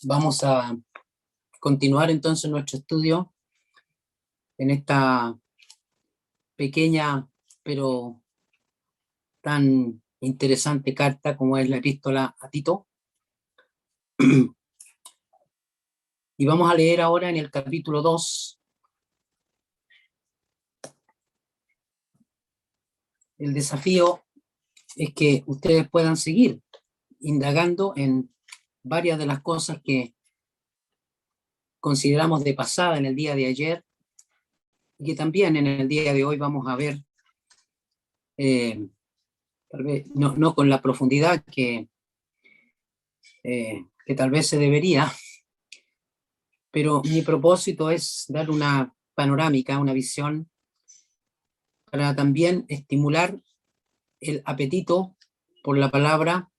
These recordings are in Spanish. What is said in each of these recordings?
Vamos a continuar entonces nuestro estudio en esta pequeña pero tan interesante carta como es la epístola a Tito. Y vamos a leer ahora en el capítulo 2. El desafío es que ustedes puedan seguir indagando en varias de las cosas que consideramos de pasada en el día de ayer y que también en el día de hoy vamos a ver, tal vez no con la profundidad que tal vez se debería, pero mi propósito es dar una panorámica, una visión, para también estimular el apetito por la palabra,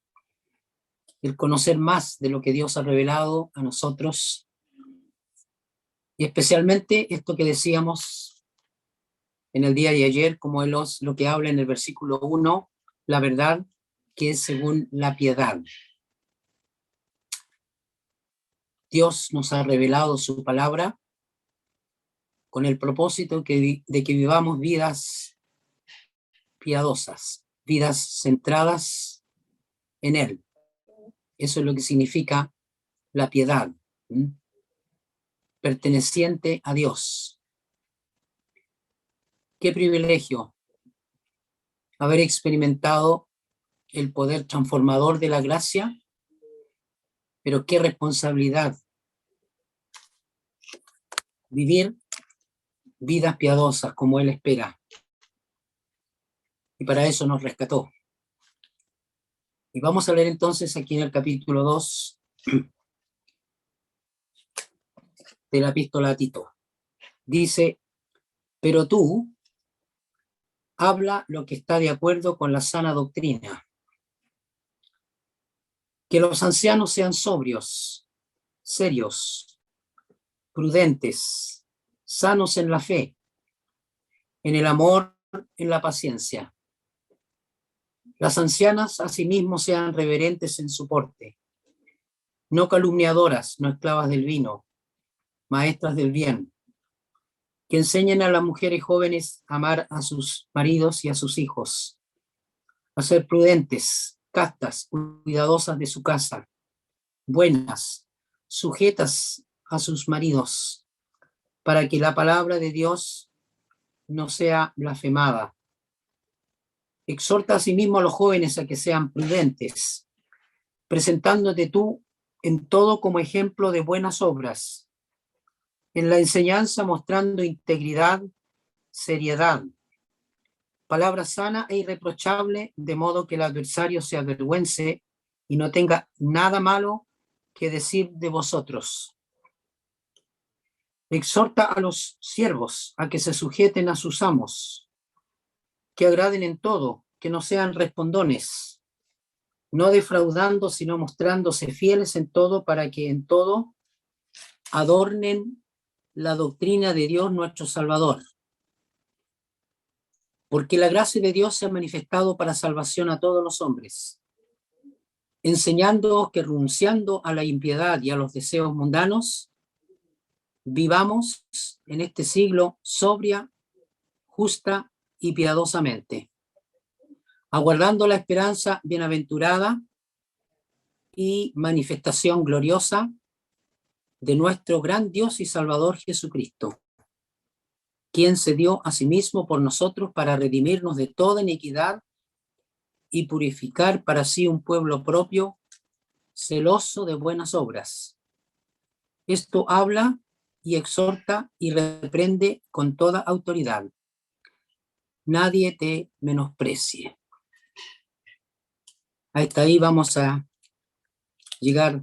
el conocer más de lo que Dios ha revelado a nosotros, y especialmente esto que decíamos en el día de ayer, como lo que habla en el versículo 1, la verdad que es según la piedad. Dios nos ha revelado su palabra con el propósito de que vivamos vidas piadosas, vidas centradas en Él. Eso es lo que significa la piedad, perteneciente a Dios. Qué privilegio haber experimentado el poder transformador de la gracia, pero qué responsabilidad vivir vidas piadosas como Él espera. Y para eso nos rescató. Y vamos a leer entonces aquí en el capítulo 2 de la epístola a Tito. Dice: pero tú habla lo que está de acuerdo con la sana doctrina. Que los ancianos sean sobrios, serios, prudentes, sanos en la fe, en el amor, en la paciencia. Las ancianas asimismo sean reverentes en su porte, no calumniadoras, no esclavas del vino, maestras del bien, que enseñen a las mujeres jóvenes a amar a sus maridos y a sus hijos, a ser prudentes, castas, cuidadosas de su casa, buenas, sujetas a sus maridos, para que la palabra de Dios no sea blasfemada. Exhorta asimismo a los jóvenes a que sean prudentes, presentándote tú en todo como ejemplo de buenas obras, en la enseñanza mostrando integridad, seriedad, palabra sana e irreprochable, de modo que el adversario se avergüence y no tenga nada malo que decir de vosotros. Exhorta a los siervos a que se sujeten a sus amos, que agraden en todo, que no sean respondones, no defraudando, sino mostrándose fieles en todo, para que en todo adornen la doctrina de Dios nuestro Salvador. Porque la gracia de Dios se ha manifestado para salvación a todos los hombres, enseñándoos que renunciando a la impiedad y a los deseos mundanos, vivamos en este siglo sobria, justa y piadosamente, aguardando la esperanza bienaventurada y manifestación gloriosa de nuestro gran Dios y Salvador Jesucristo, quien se dio a sí mismo por nosotros para redimirnos de toda iniquidad y purificar para sí un pueblo propio, celoso de buenas obras. Esto habla y exhorta y reprende con toda autoridad. Nadie te menosprecie. Hasta ahí vamos a llegar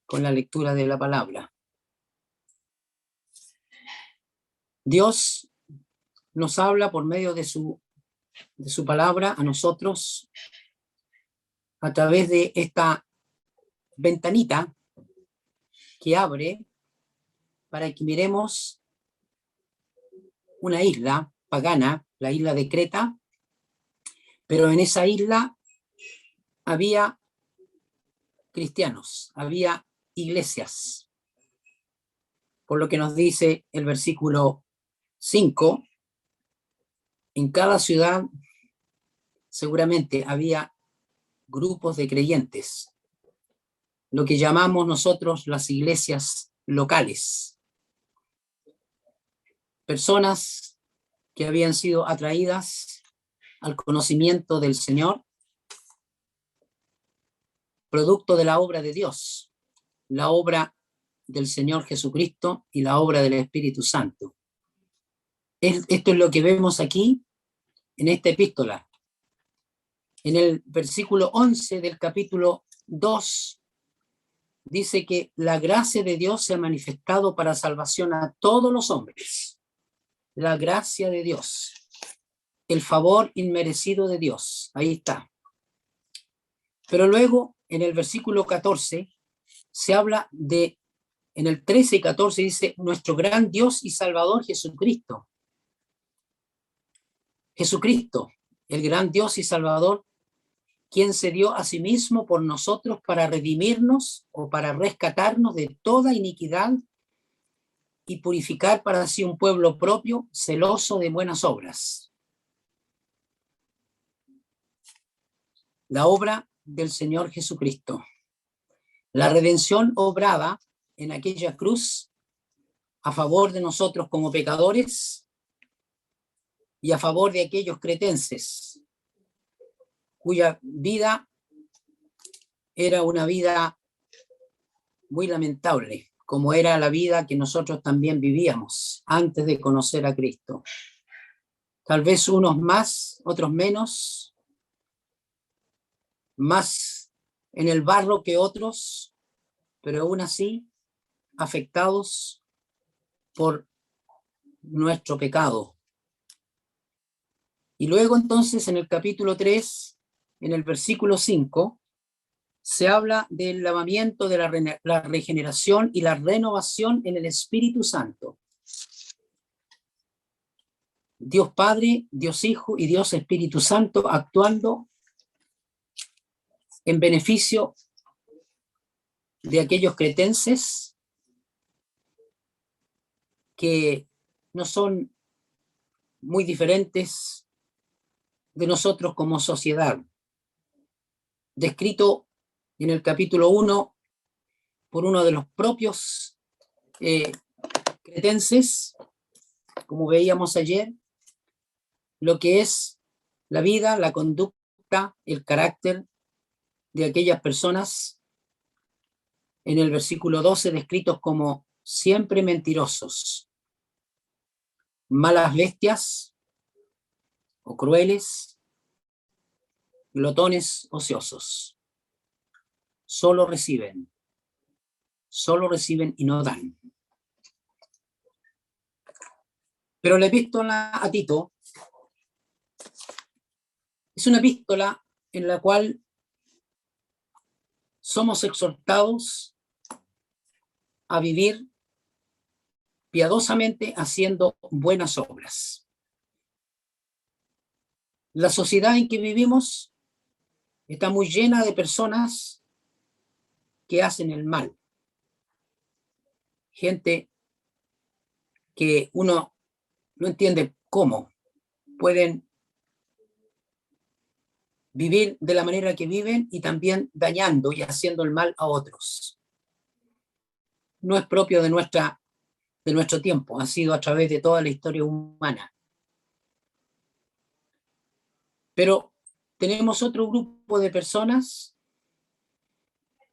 con la lectura de la palabra. Dios nos habla por medio de su palabra a nosotros a través de esta ventanita que abre para que miremos una isla pagana, la isla de Creta, pero en esa isla había cristianos, había iglesias. Por lo que nos dice el versículo 5, en cada ciudad seguramente había grupos de creyentes, lo que llamamos nosotros las iglesias locales. Personas que habían sido atraídas al conocimiento del Señor, producto de la obra de Dios, la obra del Señor Jesucristo y la obra del Espíritu Santo. Esto es lo que vemos aquí en esta epístola. En el versículo 11 del capítulo 2, dice que la gracia de Dios se ha manifestado para salvación a todos los hombres. La gracia de Dios, el favor inmerecido de Dios, ahí está. Pero luego, en el versículo 14, se habla de, en el 13 y 14 dice, nuestro gran Dios y Salvador Jesucristo. Jesucristo, el gran Dios y Salvador, quien se dio a sí mismo por nosotros para redimirnos o para rescatarnos de toda iniquidad y purificar para sí un pueblo propio, celoso de buenas obras. La obra del Señor Jesucristo. La redención obrada en aquella cruz a favor de nosotros como pecadores y a favor de aquellos cretenses cuya vida era una vida muy lamentable, como era la vida que nosotros también vivíamos antes de conocer a Cristo. Tal vez unos más, otros menos, más en el barro que otros, pero aún así afectados por nuestro pecado. Y luego entonces en el capítulo 3, en el versículo 5, se habla del lavamiento, de la regeneración y la renovación en el Espíritu Santo. Dios Padre, Dios Hijo y Dios Espíritu Santo actuando en beneficio de aquellos cretenses que no son muy diferentes de nosotros como sociedad. Descrito en el capítulo 1 por uno de los propios cretenses, como veíamos ayer, lo que es la vida, la conducta, el carácter de aquellas personas, en el versículo 12 descritos como siempre mentirosos, malas bestias o crueles, glotones ociosos. Solo reciben y no dan. Pero la epístola a Tito es una epístola en la cual somos exhortados a vivir piadosamente haciendo buenas obras. La sociedad en que vivimos está muy llena de personas que hacen el mal. Gente que uno no entiende cómo pueden vivir de la manera que viven y también dañando y haciendo el mal a otros. No es propio de nuestro tiempo, ha sido a través de toda la historia humana. Pero tenemos otro grupo de personas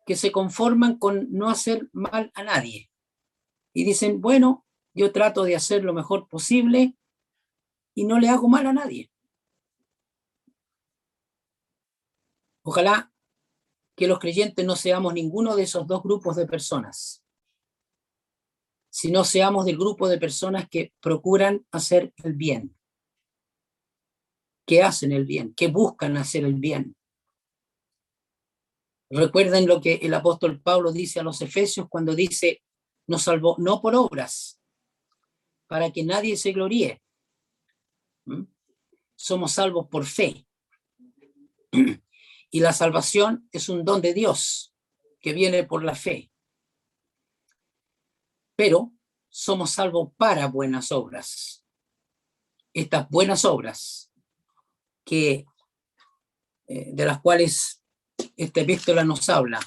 que se conforman con no hacer mal a nadie y dicen, bueno, yo trato de hacer lo mejor posible y no le hago mal a nadie. Ojalá que los creyentes no seamos ninguno de esos dos grupos de personas, sino seamos del grupo de personas que procuran hacer el bien, que hacen el bien, que buscan hacer el bien. Recuerden lo que el apóstol Pablo dice a los Efesios cuando dice, nos salvó no por obras, para que nadie se gloríe. Somos salvos por fe. Y la salvación es un don de Dios que viene por la fe. pero somos salvos para buenas obras. Estas buenas obras que, de las cuales esta epístola nos habla.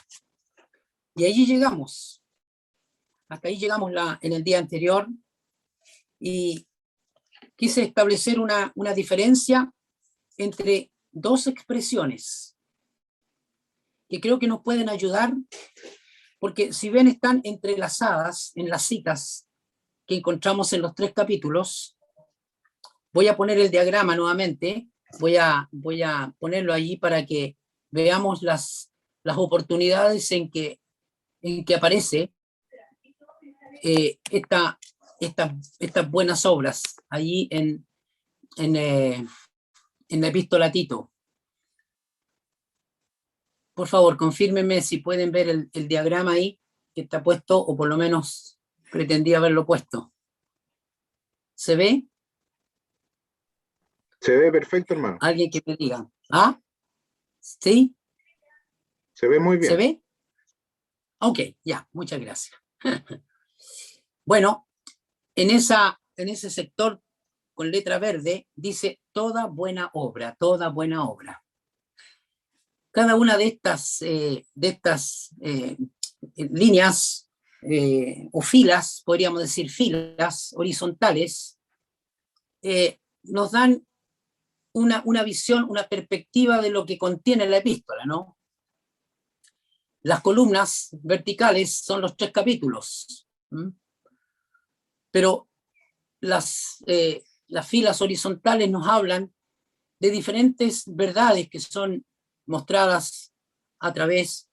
Y allí llegamos. Hasta ahí llegamos en el día anterior y quise establecer una diferencia entre dos expresiones que creo que nos pueden ayudar, porque si bien están entrelazadas en las citas que encontramos en los 3 capítulos, voy a poner el diagrama nuevamente, voy a ponerlo allí para que veamos las oportunidades en que aparece estas buenas obras allí en la epístola a Tito. Por favor, confírmenme si pueden ver el diagrama ahí que está puesto, o por lo menos pretendía haberlo puesto. ¿Se ve? Se ve perfecto, hermano. Alguien que me diga. ¿Ah? ¿Sí? Se ve muy bien. ¿Se ve? Ok, ya, muchas gracias. Bueno, en ese sector con letra verde dice toda buena obra, toda buena obra. Cada una de estas líneas o filas, podríamos decir filas horizontales, nos dan una visión, una perspectiva de lo que contiene la epístola, ¿no? Las columnas verticales son los 3 capítulos, ¿m? Pero las filas horizontales nos hablan de diferentes verdades que son mostradas a través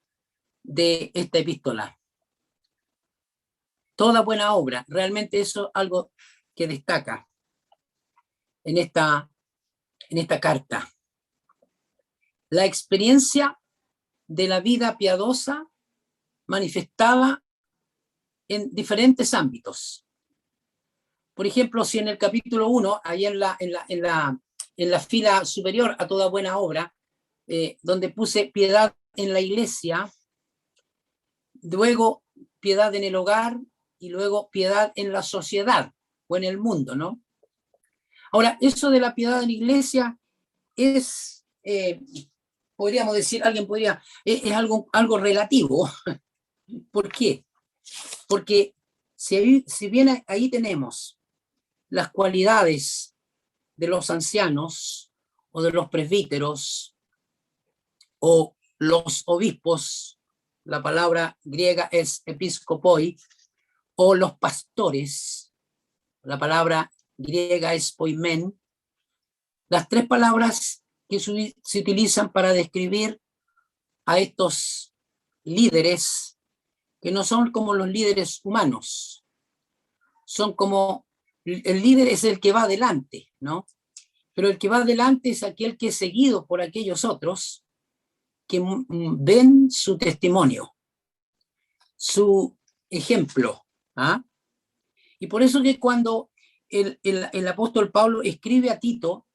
de esta epístola. Toda buena obra, realmente eso es algo que destaca en esta carta. La experiencia de la vida piadosa manifestada en diferentes ámbitos. Por ejemplo, si en el capítulo 1, ahí en la fila superior a toda buena obra, donde puse piedad en la iglesia, luego piedad en el hogar y luego piedad en la sociedad o en el mundo, ¿no? Ahora, eso de la piedad en la iglesia es, podríamos decir, alguien podría, es algo relativo. ¿Por qué? Porque si bien ahí tenemos las cualidades de los ancianos o de los presbíteros o los obispos, la palabra griega es episkopoi, o los pastores, la palabra griega es poimen, las 3 palabras que se utilizan para describir a estos líderes que no son como los líderes humanos, son como, el líder es el que va adelante, ¿no? Pero el que va adelante es aquel que es seguido por aquellos otros que ven su testimonio, su ejemplo, ¿ah? Y por eso que cuando el apóstol Pablo escribe a Tito,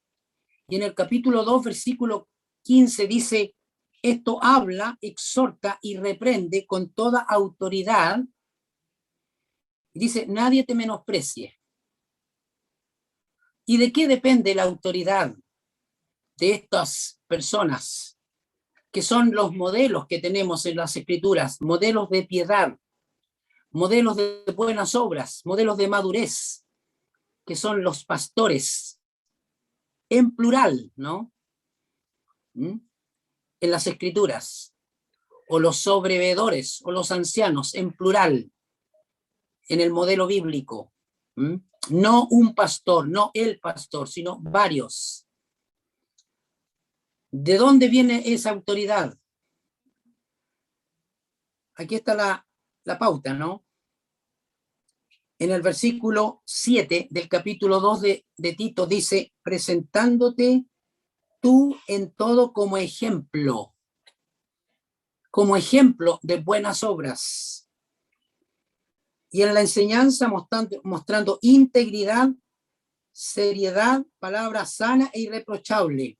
y en el capítulo 2, versículo 15 dice, esto habla, exhorta y reprende con toda autoridad, dice, nadie te menosprecie. ¿Y de qué depende la autoridad de estas personas, que son los modelos que tenemos en las Escrituras, modelos de piedad, modelos de buenas obras, modelos de madurez, que son los pastores, en plural, ¿no? En las Escrituras, o los sobreveedores, o los ancianos, en plural, en el modelo bíblico. No un pastor, no el pastor, sino varios. ¿De dónde viene esa autoridad? Aquí está la pauta, ¿no? En el versículo 7 del capítulo 2 de Tito dice, presentándote tú en todo como ejemplo de buenas obras. Y en la enseñanza mostrando integridad, seriedad, palabra sana e irreprochable,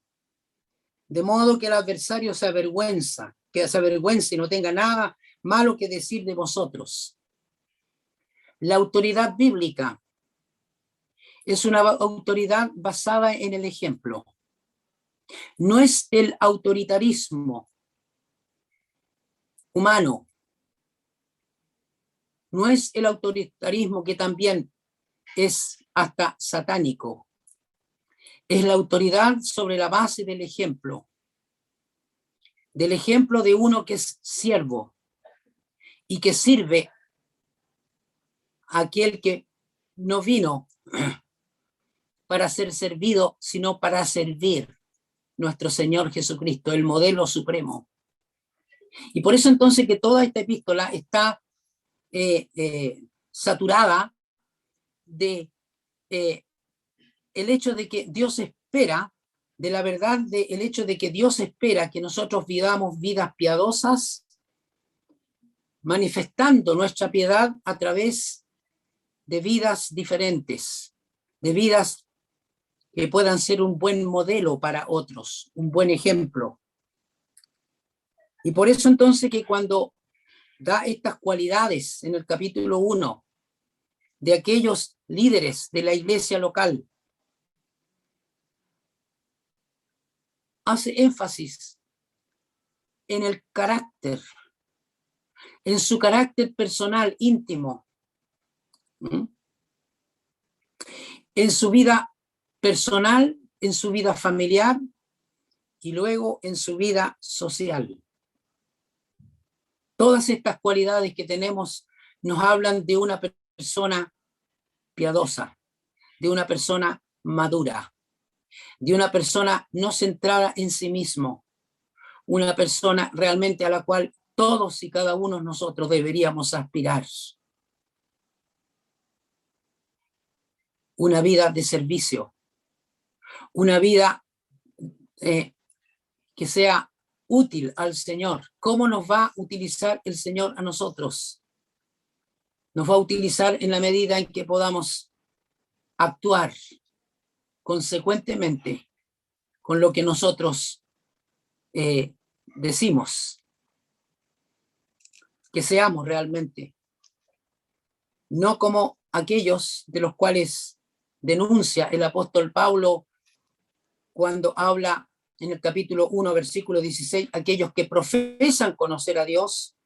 de modo que el adversario se avergüenza y no tenga nada malo que decir de vosotros. La autoridad bíblica es una autoridad basada en el ejemplo. No es el autoritarismo humano. No es el autoritarismo que también es hasta satánico. Es la autoridad sobre la base del ejemplo de uno que es siervo y que sirve a aquel que no vino para ser servido, sino para servir. Nuestro Señor Jesucristo, el modelo supremo. Y por eso entonces que toda esta epístola está saturada de el hecho de que Dios espera, de la verdad del hecho de que Dios espera que nosotros vivamos vidas piadosas, manifestando nuestra piedad a través de vidas diferentes, de vidas que puedan ser un buen modelo para otros, un buen ejemplo. Y por eso entonces que cuando da estas cualidades en el capítulo 1 de aquellos líderes de la iglesia local, hace énfasis en el carácter, en su carácter personal, íntimo, en su vida personal, en su vida familiar y luego en su vida social. Todas estas cualidades que tenemos nos hablan de una persona piadosa, de una persona madura, de una persona no centrada en sí mismo, una persona realmente a la cual todos y cada uno de nosotros deberíamos aspirar. Una vida de servicio, una vida que sea útil al Señor. ¿Cómo nos va a utilizar el Señor a nosotros? Nos va a utilizar en la medida en que podamos actuar consecuentemente con lo que nosotros decimos, que seamos realmente, no como aquellos de los cuales denuncia el apóstol Pablo cuando habla en el capítulo 1, versículo 16, aquellos que profesan conocer a Dios,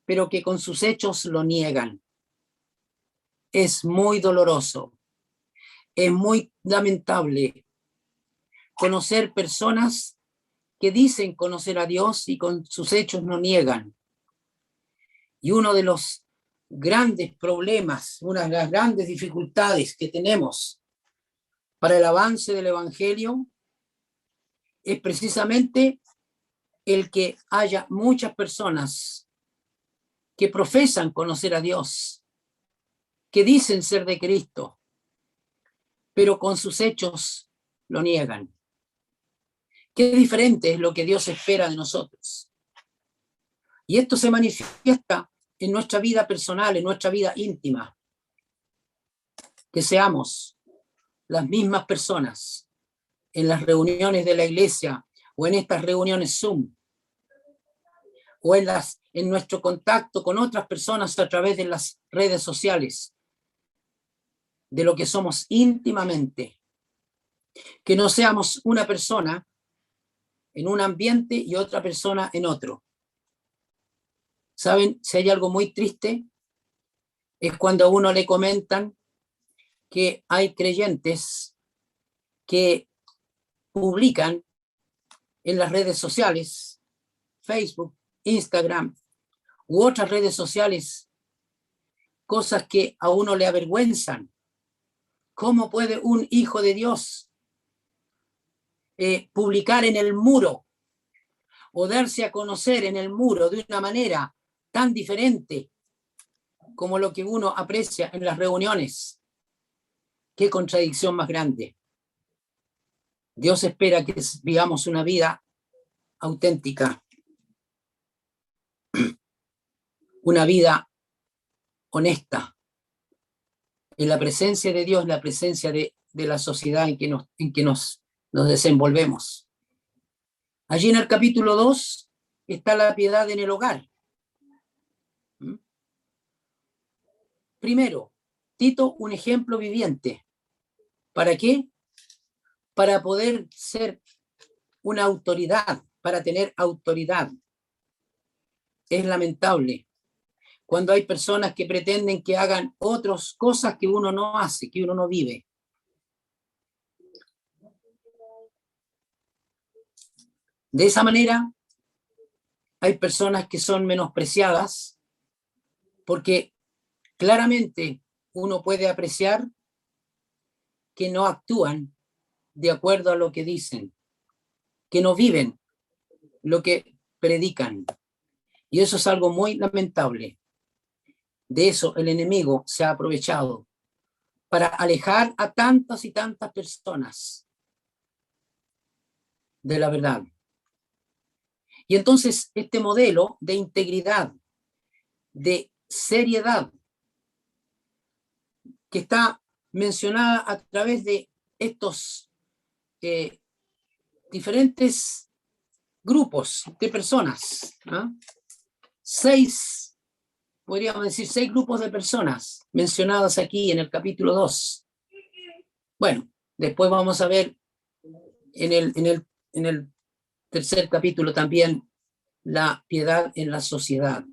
pero que con sus hechos lo niegan. Es muy doloroso, es muy lamentable conocer personas que dicen conocer a Dios y con sus hechos no niegan. Y uno de los grandes problemas, una de las grandes dificultades que tenemos para el avance del Evangelio es precisamente el que haya muchas personas que profesan conocer a Dios, que dicen ser de Cristo, pero con sus hechos lo niegan. Qué diferente es lo que Dios espera de nosotros. Y esto se manifiesta en nuestra vida personal, en nuestra vida íntima. Que seamos las mismas personas en las reuniones de la iglesia o en estas reuniones Zoom o en nuestro contacto con otras personas a través de las redes sociales, de lo que somos íntimamente. Que no seamos una persona en un ambiente y otra persona en otro. ¿Saben? Si hay algo muy triste, es cuando a uno le comentan que hay creyentes que publican en las redes sociales, Facebook, Instagram u otras redes sociales, cosas que a uno le avergüenzan. ¿Cómo puede un hijo de Dios publicar en el muro o darse a conocer en el muro de una manera tan diferente como lo que uno aprecia en las reuniones? Qué contradicción más grande. Dios espera que vivamos una vida auténtica, una vida honesta, en la presencia de Dios, la presencia de la sociedad en que nos desenvolvemos. Allí en el capítulo 2 está la piedad en el hogar. Primero, Tito, un ejemplo viviente. ¿Para qué? Para poder ser una autoridad, para tener autoridad. Es lamentable cuando hay personas que pretenden que hagan otras cosas que uno no hace, que uno no vive. De esa manera, hay personas que son menospreciadas porque claramente uno puede apreciar que no actúan de acuerdo a lo que dicen, que no viven lo que predican. Y eso es algo muy lamentable. De eso el enemigo se ha aprovechado para alejar a tantas y tantas personas de la verdad. Y entonces este modelo de integridad, de seriedad, que está mencionada a través de estos diferentes grupos de personas, ¿no? Podríamos decir, 6 grupos de personas mencionadas aquí en el capítulo 2. Bueno, después vamos a ver en el tercer capítulo también la piedad en la sociedad,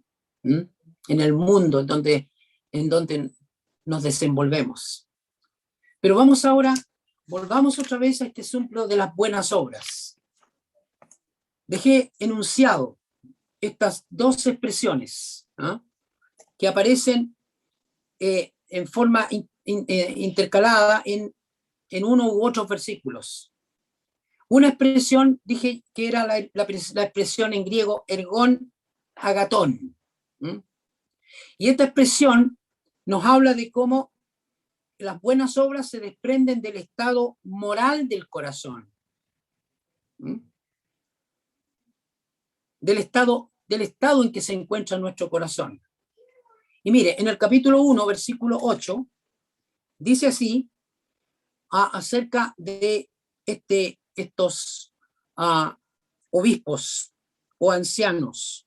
¿m? En el mundo en donde nos desenvolvemos. Pero volvamos otra vez a este asunto de las buenas obras. Dejé enunciado estas 2 expresiones, ¿no?, que aparecen en forma intercalada en uno u otros versículos. Una expresión, dije que era la expresión en griego ergon agatón. Y esta expresión nos habla de cómo las buenas obras se desprenden del estado moral del corazón. Del estado en que se encuentra nuestro corazón. Y mire, en el capítulo 1, versículo 8, dice así acerca de estos obispos o ancianos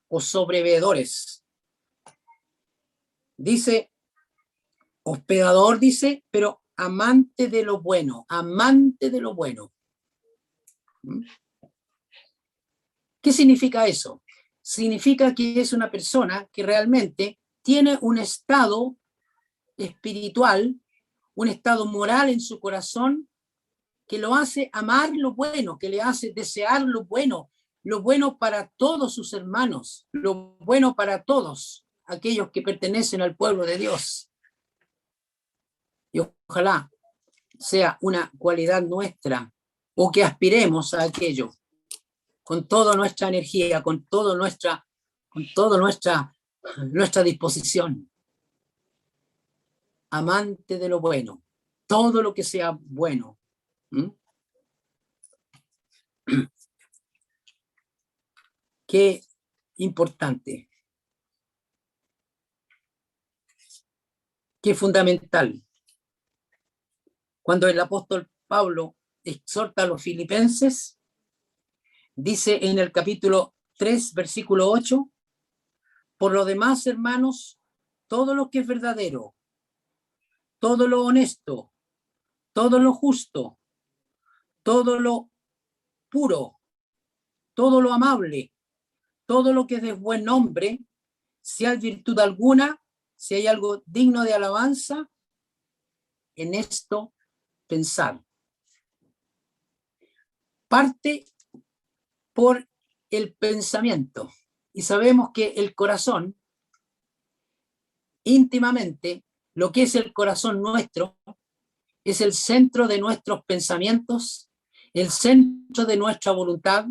o sobreveedores. Dice, hospedador, dice, pero amante de lo bueno, amante de lo bueno. ¿Qué significa eso? Significa que es una persona que realmente tiene un estado espiritual, un estado moral en su corazón que lo hace amar lo bueno, que le hace desear lo bueno para todos sus hermanos, lo bueno para todos aquellos que pertenecen al pueblo de Dios. Y ojalá sea una cualidad nuestra o que aspiremos a aquello con toda nuestra energía, con toda nuestra disposición. Amante de lo bueno, todo lo que sea bueno. Qué importante, qué fundamental. Cuando el apóstol Pablo exhorta a los filipenses, dice en el capítulo 3, versículo 8, por lo demás, hermanos, todo lo que es verdadero, todo lo honesto, todo lo justo, todo lo puro, todo lo amable, todo lo que es de buen nombre, si hay virtud alguna, si hay algo digno de alabanza, en esto pensar. Parte por el pensamiento. Y sabemos que el corazón, íntimamente, lo que es el corazón nuestro, es el centro de nuestros pensamientos, el centro de nuestra voluntad,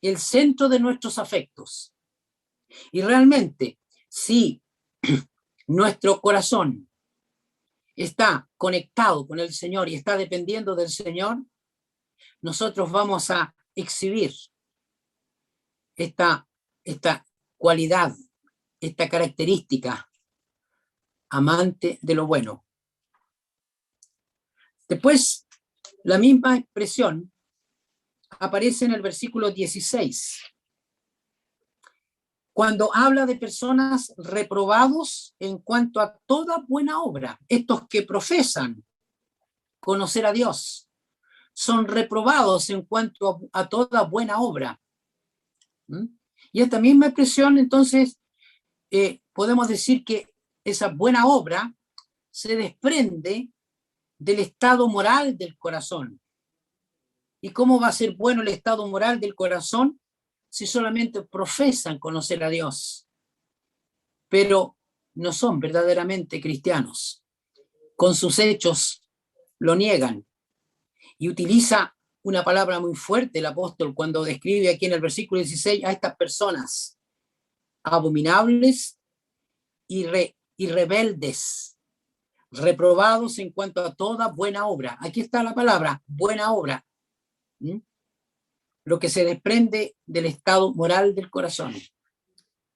el centro de nuestros afectos. Y realmente, si nuestro corazón está conectado con el Señor y está dependiendo del Señor, nosotros vamos a exhibir esta cualidad, esta característica, amante de lo bueno. Después, la misma expresión aparece en el versículo 16, cuando habla de personas reprobados en cuanto a toda buena obra. Estos que profesan conocer a Dios son reprobados en cuanto a toda buena obra. ¿Mm? Y esta misma expresión, entonces, podemos decir que esa buena obra se desprende del estado moral del corazón. ¿Y cómo va a ser bueno el estado moral del corazón si solamente profesan conocer a Dios, pero no son verdaderamente cristianos? Con sus hechos lo niegan. Y utiliza una palabra muy fuerte el apóstol cuando describe aquí en el versículo 16 a estas personas abominables y rebeldes, reprobados en cuanto a toda buena obra. Aquí está la palabra, buena obra. ¿Mm? Lo que se desprende del estado moral del corazón.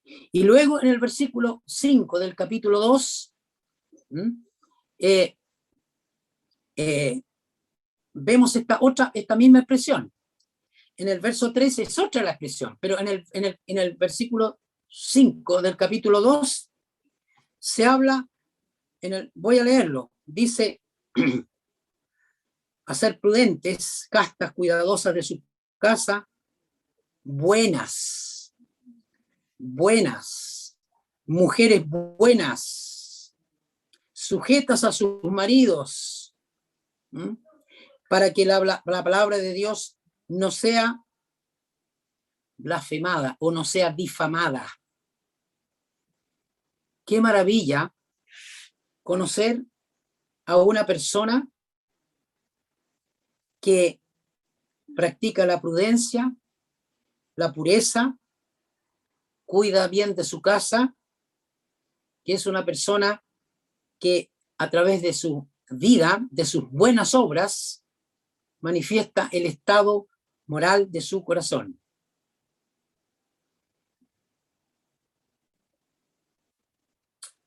Y luego en el versículo 5 del capítulo 2, vemos esta misma expresión. En el verso 13 es otra la expresión, pero en el versículo 5 del capítulo 2 se habla, voy a leerlo, dice, a ser prudentes, castas, cuidadosas de su casa, buenas, mujeres buenas, sujetas a sus maridos, para que la palabra de Dios no sea blasfemada o no sea difamada. Qué maravilla conocer a una persona que practica la prudencia, la pureza, cuida bien de su casa, que es una persona que a través de su vida, de sus buenas obras, manifiesta el estado moral de su corazón.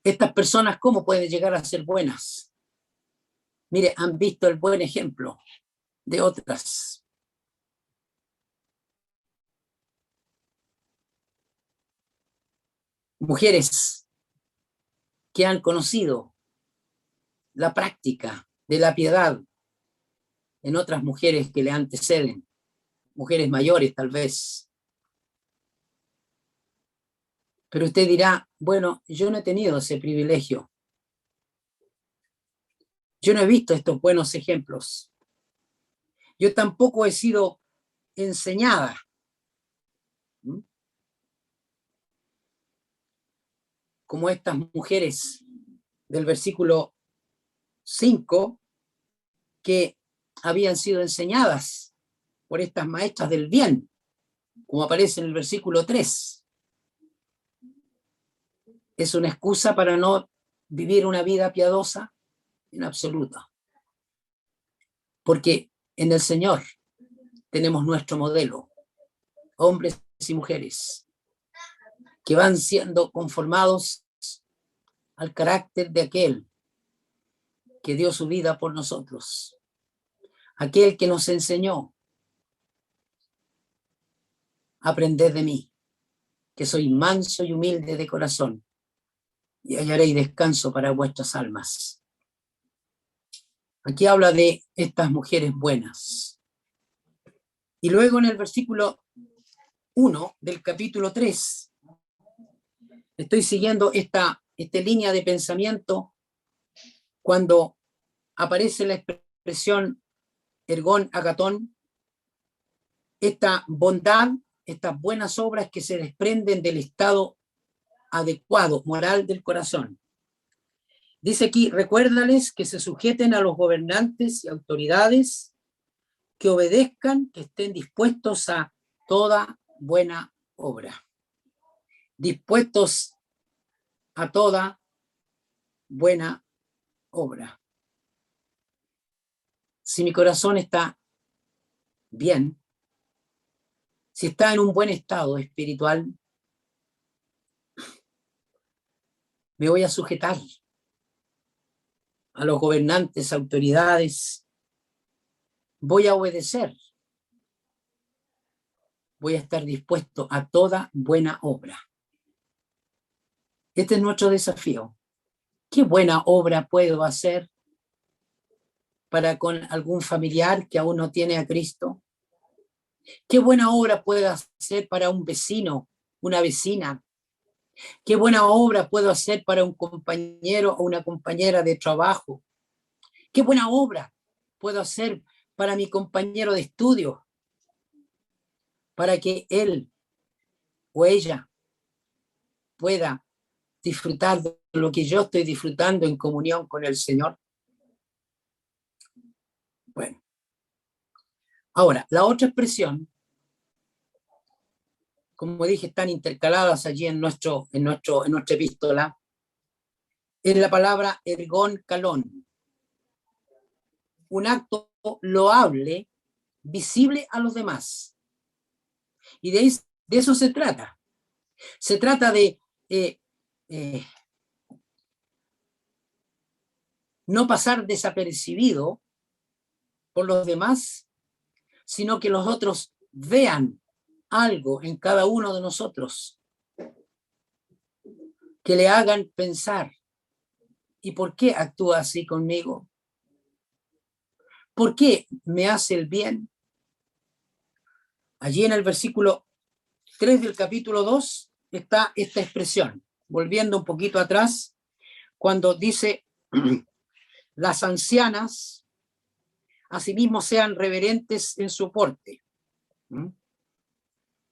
Estas personas, ¿cómo pueden llegar a ser buenas? Mire, han visto el buen ejemplo de otras. Mujeres que han conocido la práctica de la piedad en otras mujeres que le anteceden, mujeres mayores tal vez. Pero usted dirá, bueno, yo no he tenido ese privilegio. Yo no he visto estos buenos ejemplos. Yo tampoco he sido enseñada. Como estas mujeres del versículo 5, que habían sido enseñadas por estas maestras del bien, como aparece en el versículo 3. ¿Es una excusa para no vivir una vida piadosa? En absoluto. Porque en el Señor tenemos nuestro modelo, hombres y mujeres, que van siendo conformados al carácter de aquel que dio su vida por nosotros, aquel que nos enseñó: aprended de mí, que soy manso y humilde de corazón, y hallaréis descanso para vuestras almas. Aquí habla de estas mujeres buenas. Y luego en el versículo 1 del capítulo 3, estoy siguiendo esta línea de pensamiento cuando aparece la expresión ergón agatón, esta bondad, estas buenas obras que se desprenden del estado adecuado, moral del corazón. Dice aquí, recuérdales que se sujeten a los gobernantes y autoridades, que obedezcan, que estén dispuestos a toda buena obra. Dispuestos a toda buena obra. Si mi corazón está bien, si está en un buen estado espiritual, me voy a sujetar a los gobernantes, autoridades, voy a obedecer, voy a estar dispuesto a toda buena obra. Este es nuestro desafío. ¿Qué buena obra puedo hacer para con algún familiar que aún no tiene a Cristo? ¿Qué buena obra puedo hacer para un vecino, una vecina? ¿Qué buena obra puedo hacer para un compañero o una compañera de trabajo? ¿Qué buena obra puedo hacer para mi compañero de estudio? Para que él o ella pueda disfrutar de lo que yo estoy disfrutando en comunión con el Señor. Bueno, ahora, la otra expresión, como dije, están intercaladas allí en nuestra epístola, es la palabra ergon kalón, un acto loable, visible a los demás. Y de eso se trata. Se trata de no pasar desapercibido por los demás, sino que los otros vean algo en cada uno de nosotros que le hagan pensar, ¿y por qué actúa así conmigo? ¿Por qué me hace el bien? Allí en el versículo 3 del capítulo 2 está esta expresión, volviendo un poquito atrás, cuando dice, las ancianas asimismo sean reverentes en su porte,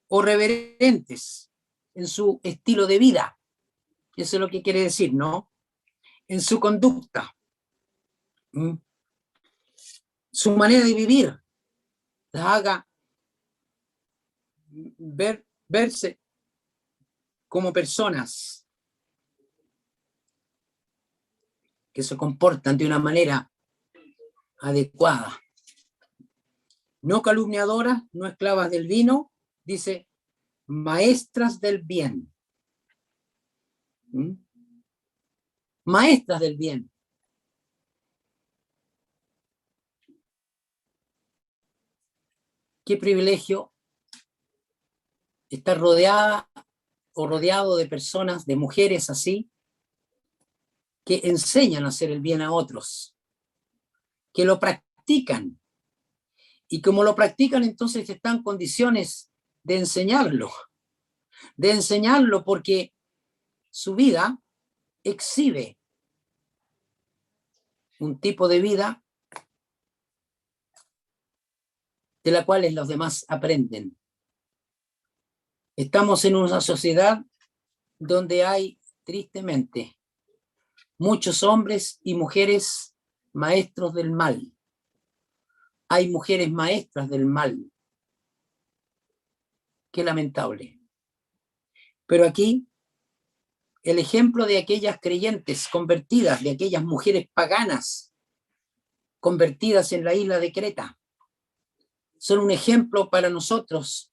o reverentes en su estilo de vida. Eso es lo que quiere decir, ¿no? En su conducta, su manera de vivir, las haga verse como personas que se comportan de una manera adecuada. No calumniadoras, no esclavas del vino, dice, maestras del bien. Maestras del bien. Qué privilegio estar rodeada o rodeado de personas, de mujeres así, que enseñan a hacer el bien a otros, que lo practican. Y como lo practican, entonces están en condiciones de enseñarlo porque su vida exhibe un tipo de vida de la cual los demás aprenden. Estamos en una sociedad donde hay, tristemente, muchos hombres y mujeres maestros del mal. Hay mujeres maestras del mal. Qué lamentable. Pero aquí, el ejemplo de aquellas creyentes convertidas, de aquellas mujeres paganas convertidas en la isla de Creta, son un ejemplo para nosotros.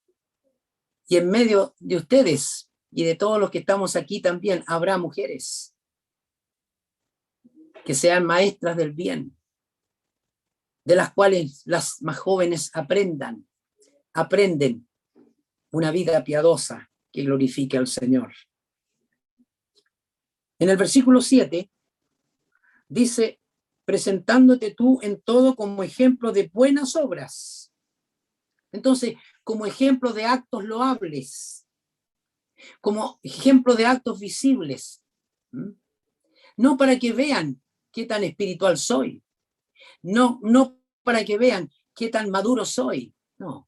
Y en medio de ustedes y de todos los que estamos aquí también habrá mujeres que sean maestras del bien, de las cuales las más jóvenes aprenden una vida piadosa que glorifique al Señor. En el versículo 7 dice, presentándote tú en todo como ejemplo de buenas obras. Entonces, como ejemplo de actos loables, como ejemplo de actos visibles, no para que vean qué tan espiritual soy, no para que vean qué tan maduro soy, no,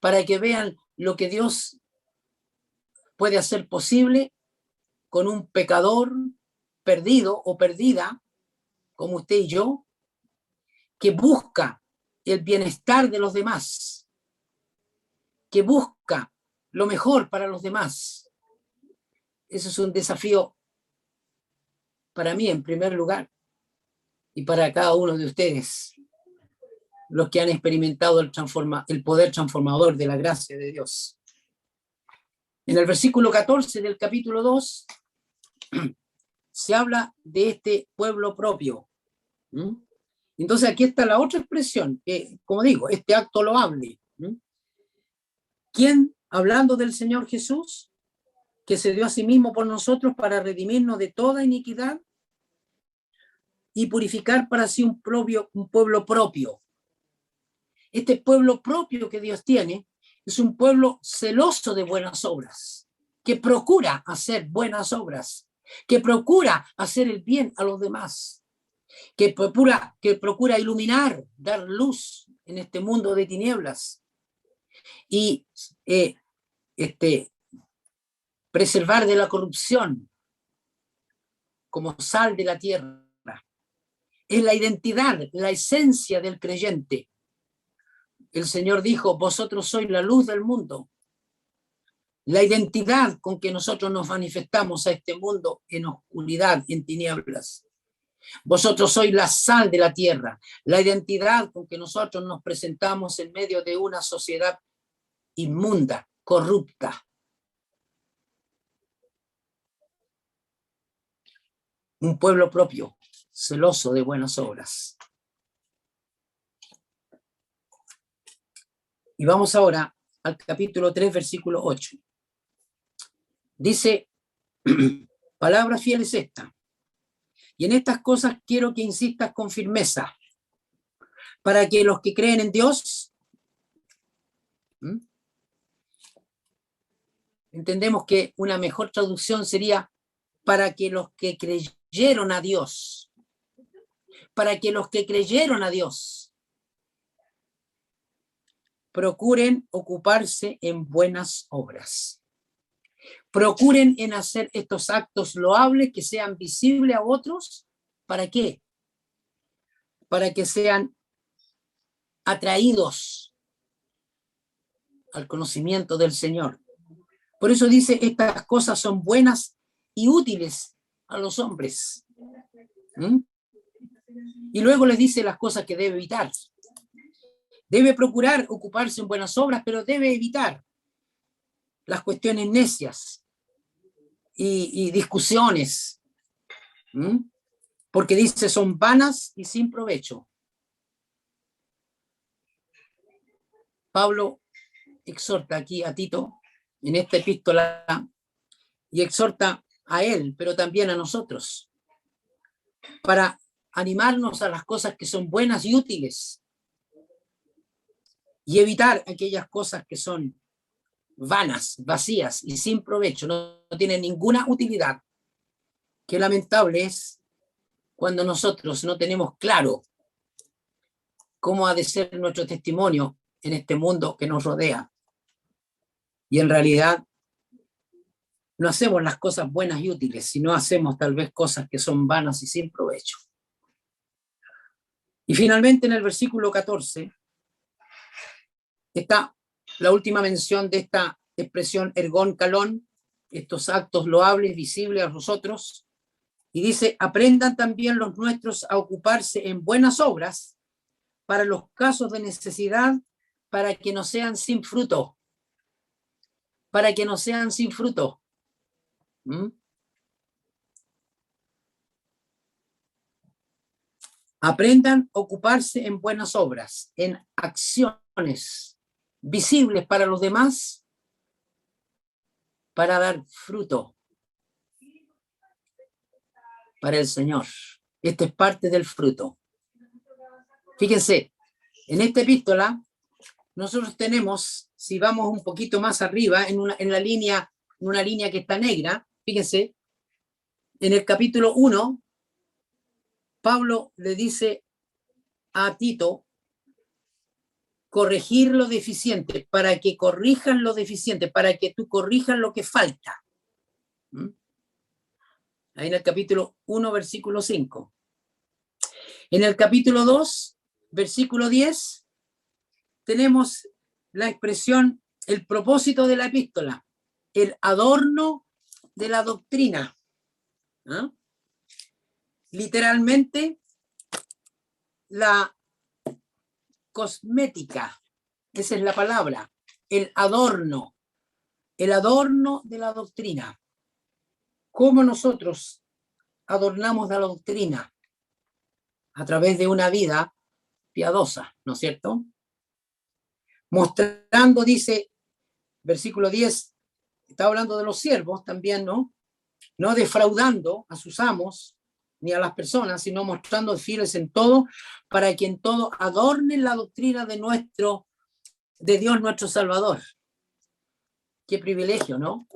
para que vean lo que Dios puede hacer posible con un pecador perdido o perdida, como usted y yo, que busca el bienestar de los demás, que busca lo mejor para los demás. Eso es un desafío para mí en primer lugar y para cada uno de ustedes, los que han experimentado el poder transformador de la gracia de Dios. En el versículo 14 del capítulo 2 se habla de este pueblo propio. Entonces aquí está la otra expresión, que, como digo, este acto loable. ¿Quién, hablando del Señor Jesús, que se dio a sí mismo por nosotros para redimirnos de toda iniquidad y purificar para sí un pueblo propio. Este pueblo propio que Dios tiene es un pueblo celoso de buenas obras, que procura hacer buenas obras, que procura hacer el bien a los demás, que procura iluminar, dar luz en este mundo de tinieblas y preservar de la corrupción como sal de la tierra. Es la identidad, la esencia del creyente. El Señor dijo, vosotros sois la luz del mundo. La identidad con que nosotros nos manifestamos a este mundo en oscuridad, en tinieblas. Vosotros sois la sal de la tierra. La identidad con que nosotros nos presentamos en medio de una sociedad inmunda, corrupta. Un pueblo propio, celoso de buenas obras. Y vamos ahora al capítulo 3, versículo 8. Dice, palabra fiel es esta. Y en estas cosas quiero que insistas con firmeza, para que los que creen en Dios, entendemos que una mejor traducción sería para que los que creyeron a Dios, para que los que creyeron a Dios procuren ocuparse en buenas obras. Procuren en hacer estos actos loables que sean visibles a otros. ¿Para qué? Para que sean atraídos al conocimiento del Señor. Por eso dice, estas cosas son buenas y útiles a los hombres. Y luego les dice las cosas que debe evitar. Debe procurar ocuparse en buenas obras, pero debe evitar las cuestiones necias y discusiones, porque dice son vanas y sin provecho. Pablo exhorta aquí a Tito en esta epístola y exhorta a él, pero también a nosotros, para animarnos a las cosas que son buenas y útiles y evitar aquellas cosas que son vanas, vacías y sin provecho, no tienen ninguna utilidad. Qué lamentable es cuando nosotros no tenemos claro cómo ha de ser nuestro testimonio en este mundo que nos rodea. Y en realidad no hacemos las cosas buenas y útiles, sino hacemos tal vez cosas que son vanas y sin provecho. Y finalmente en el versículo 14 está la última mención de esta expresión ergón kalón, estos actos loables, visibles a vosotros, y dice, aprendan también los nuestros a ocuparse en buenas obras para los casos de necesidad, para que no sean sin fruto, para que no sean sin fruto. Aprendan a ocuparse en buenas obras, en acciones visibles para los demás, para dar fruto para el Señor. Esta es parte del fruto. Fíjense, en esta epístola nosotros tenemos, si vamos un poquito más arriba, en una línea que está negra, fíjense, en el capítulo 1, Pablo le dice a Tito, corregir lo deficiente, para que corrijan lo deficiente, para que tú corrijas lo que falta. Ahí en el capítulo 1, versículo 5. En el capítulo 2, versículo 10, tenemos la expresión, el propósito de la epístola, el adorno de la doctrina. Literalmente, la cosmética, esa es la palabra, el adorno de la doctrina. ¿Cómo nosotros adornamos la doctrina? A través de una vida piadosa, ¿no es cierto? Mostrando, dice, versículo 10, está hablando de los siervos también, ¿no? No defraudando a sus amos ni a las personas, sino mostrando fieles en todo, para que en todo adornen la doctrina de Dios nuestro Salvador. Qué privilegio, ¿no?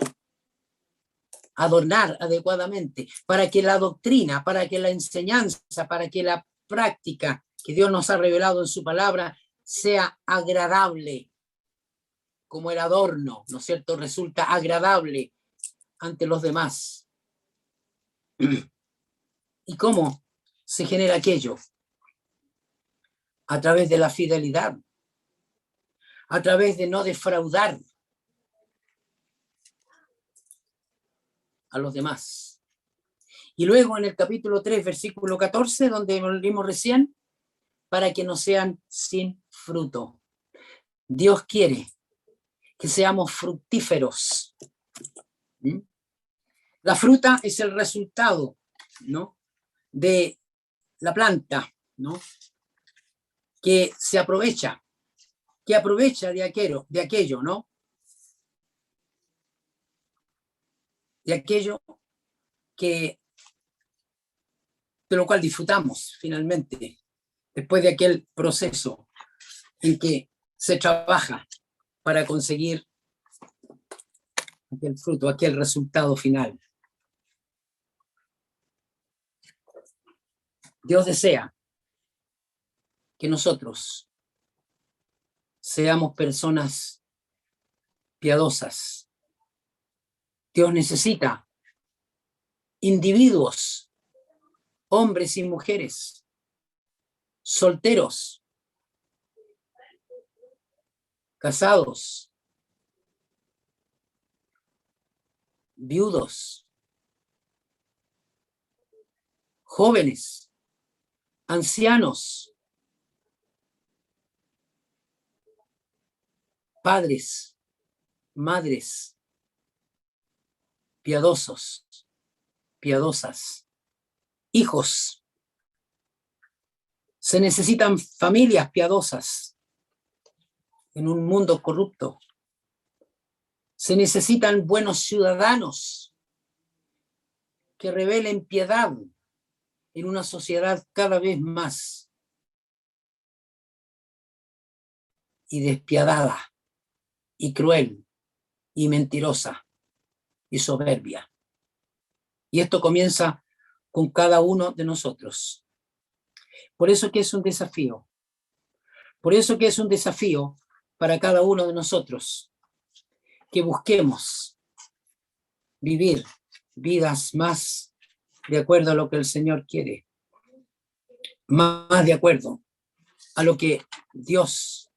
Adornar adecuadamente, para que la doctrina, para que la enseñanza, para que la práctica que Dios nos ha revelado en su palabra sea agradable, como el adorno, ¿no es cierto?, resulta agradable ante los demás. ¿Y cómo se genera aquello? A través de la fidelidad, a través de no defraudar a los demás. Y luego en el capítulo 3, versículo 14, donde leímos recién, para que no sean sin fruto. Dios quiere que seamos fructíferos. ¿Mm? La fruta es el resultado, ¿no?, de la planta, ¿no?, que se aprovecha, de aquello, ¿no?, de aquello de lo cual disfrutamos finalmente, después de aquel proceso en que se trabaja para conseguir aquel fruto, aquel resultado final. Dios desea que nosotros seamos personas piadosas. Dios necesita individuos, hombres y mujeres, solteros, casados, viudos, jóvenes, ancianos, padres, madres, piadosos, piadosas, hijos. Se necesitan familias piadosas en un mundo corrupto. Se necesitan buenos ciudadanos que revelen piedad en una sociedad cada vez más y despiadada, y cruel, y mentirosa, y soberbia. Y esto comienza con cada uno de nosotros. Por eso que es un desafío. Por eso que es un desafío para cada uno de nosotros, que busquemos vivir vidas más de acuerdo a lo que el Señor quiere, más de acuerdo a lo que Dios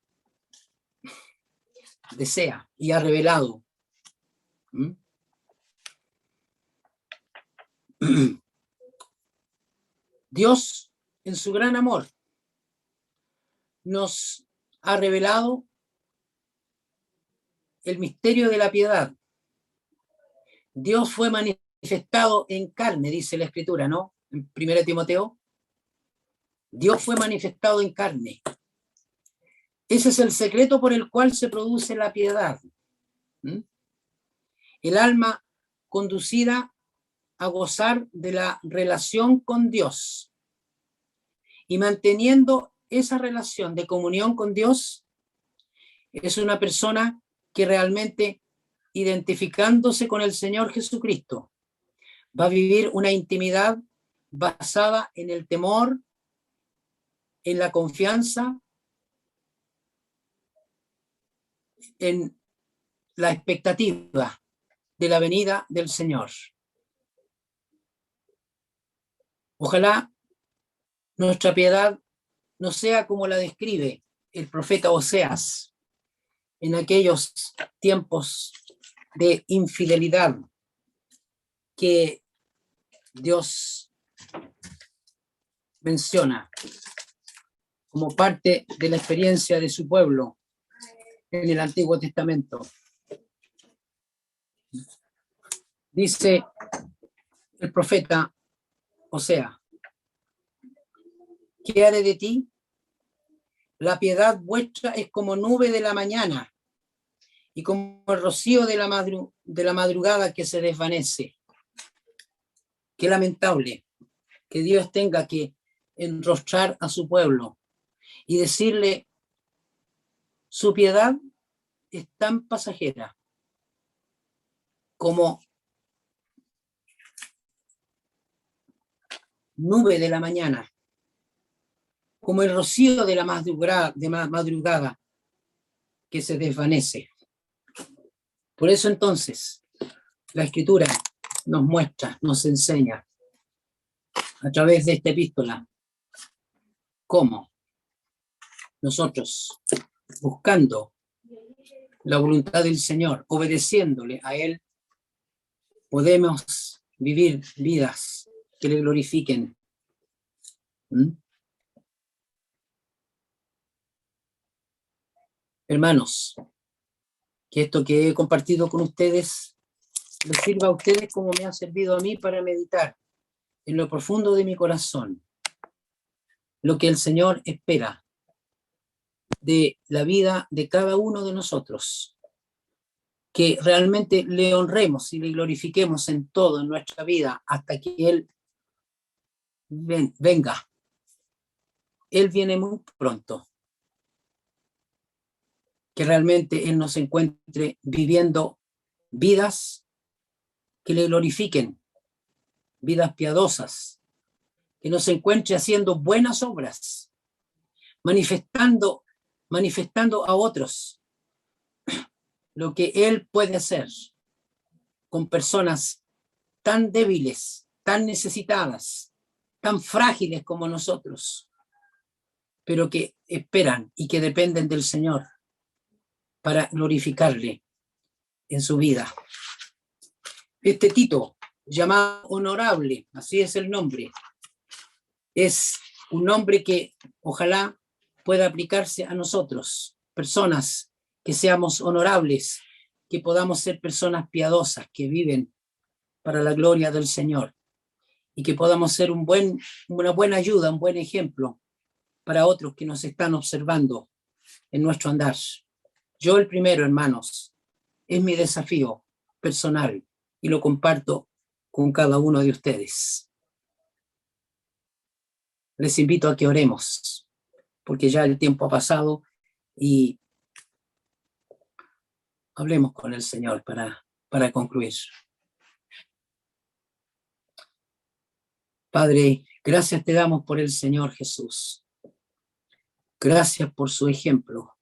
desea y ha revelado. Dios, en su gran amor, nos ha revelado el misterio de la piedad. Dios fue manifestado en carne, dice la Escritura, ¿no? En 1 Timoteo. Dios fue manifestado en carne. Ese es el secreto por el cual se produce la piedad. El alma conducida a gozar de la relación con Dios y manteniendo esa relación de comunión con Dios, es una persona que realmente, identificándose con el Señor Jesucristo, va a vivir una intimidad basada en el temor, en la confianza, en la expectativa de la venida del Señor. Ojalá nuestra piedad no sea como la describe el profeta Oseas en aquellos tiempos de infidelidad que Dios menciona como parte de la experiencia de su pueblo en el Antiguo Testamento. Dice el profeta Oseas: ¿qué haré de ti? La piedad vuestra es como nube de la mañana y como el rocío de la madrugada que se desvanece. Qué lamentable que Dios tenga que enrostrar a su pueblo y decirle: su piedad es tan pasajera como nube de la mañana, como el rocío de la madrugada que se desvanece. Por eso entonces la Escritura nos muestra, nos enseña a través de esta epístola cómo nosotros, buscando la voluntad del Señor, obedeciéndole a Él, podemos vivir vidas que le glorifiquen. Hermanos, que esto que he compartido con ustedes les sirva a ustedes como me ha servido a mí para meditar en lo profundo de mi corazón lo que el Señor espera de la vida de cada uno de nosotros, que realmente le honremos y le glorifiquemos en todo en nuestra vida hasta que Él venga. Él viene muy pronto. Que realmente Él nos encuentre viviendo vidas que le glorifiquen, vidas piadosas, que nos encuentre haciendo buenas obras, manifestando a otros lo que Él puede hacer con personas tan débiles, tan necesitadas, tan frágiles como nosotros, pero que esperan y que dependen del Señor para glorificarle en su vida. Este Tito, llamado Honorable, así es el nombre, es un nombre que ojalá pueda aplicarse a nosotros, personas que seamos honorables, que podamos ser personas piadosas, que viven para la gloria del Señor, y que podamos ser una buena ayuda, un buen ejemplo para otros que nos están observando en nuestro andar. Yo el primero, hermanos, es mi desafío personal y lo comparto con cada uno de ustedes. Les invito a que oremos, porque ya el tiempo ha pasado y hablemos con el Señor para concluir. Padre, gracias te damos por el Señor Jesús. Gracias por su ejemplo.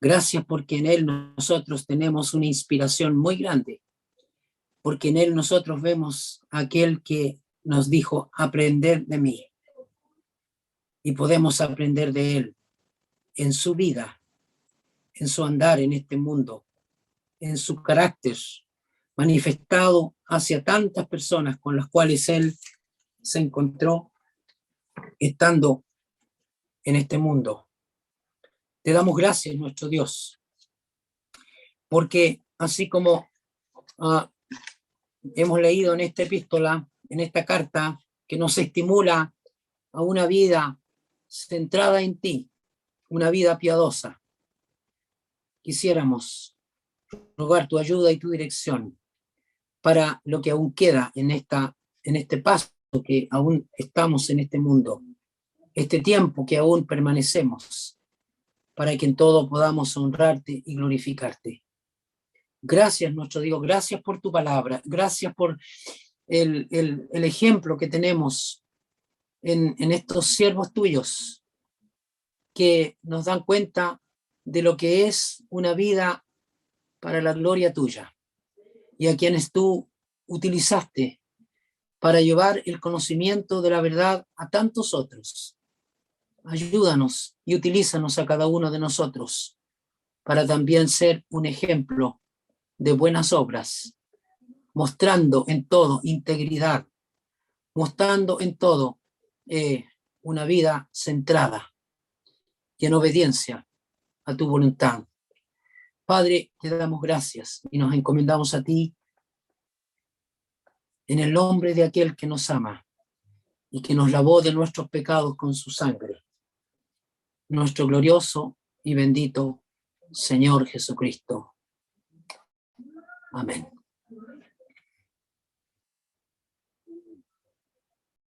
Gracias porque en Él nosotros tenemos una inspiración muy grande, porque en Él nosotros vemos a aquel que nos dijo: aprender de mí. Y podemos aprender de Él en su vida, en su andar en este mundo, en su carácter manifestado hacia tantas personas con las cuales Él se encontró estando en este mundo. Te damos gracias, nuestro Dios, porque así como hemos leído en esta epístola, en esta carta, que nos estimula a una vida centrada en ti, una vida piadosa, quisiéramos rogar tu ayuda y tu dirección para lo que aún queda en este paso que aún estamos en este mundo, este tiempo que aún permanecemos, para que en todo podamos honrarte y glorificarte. Gracias, nuestro Dios, gracias por tu palabra, gracias por el ejemplo que tenemos en estos siervos tuyos, que nos dan cuenta de lo que es una vida para la gloria tuya, y a quienes tú utilizaste para llevar el conocimiento de la verdad a tantos otros. Ayúdanos y utilízanos a cada uno de nosotros para también ser un ejemplo de buenas obras, mostrando en todo integridad, mostrando en todo una vida centrada y en obediencia a tu voluntad. Padre, te damos gracias y nos encomendamos a ti en el nombre de aquel que nos ama y que nos lavó de nuestros pecados con su sangre, nuestro glorioso y bendito Señor Jesucristo. Amén.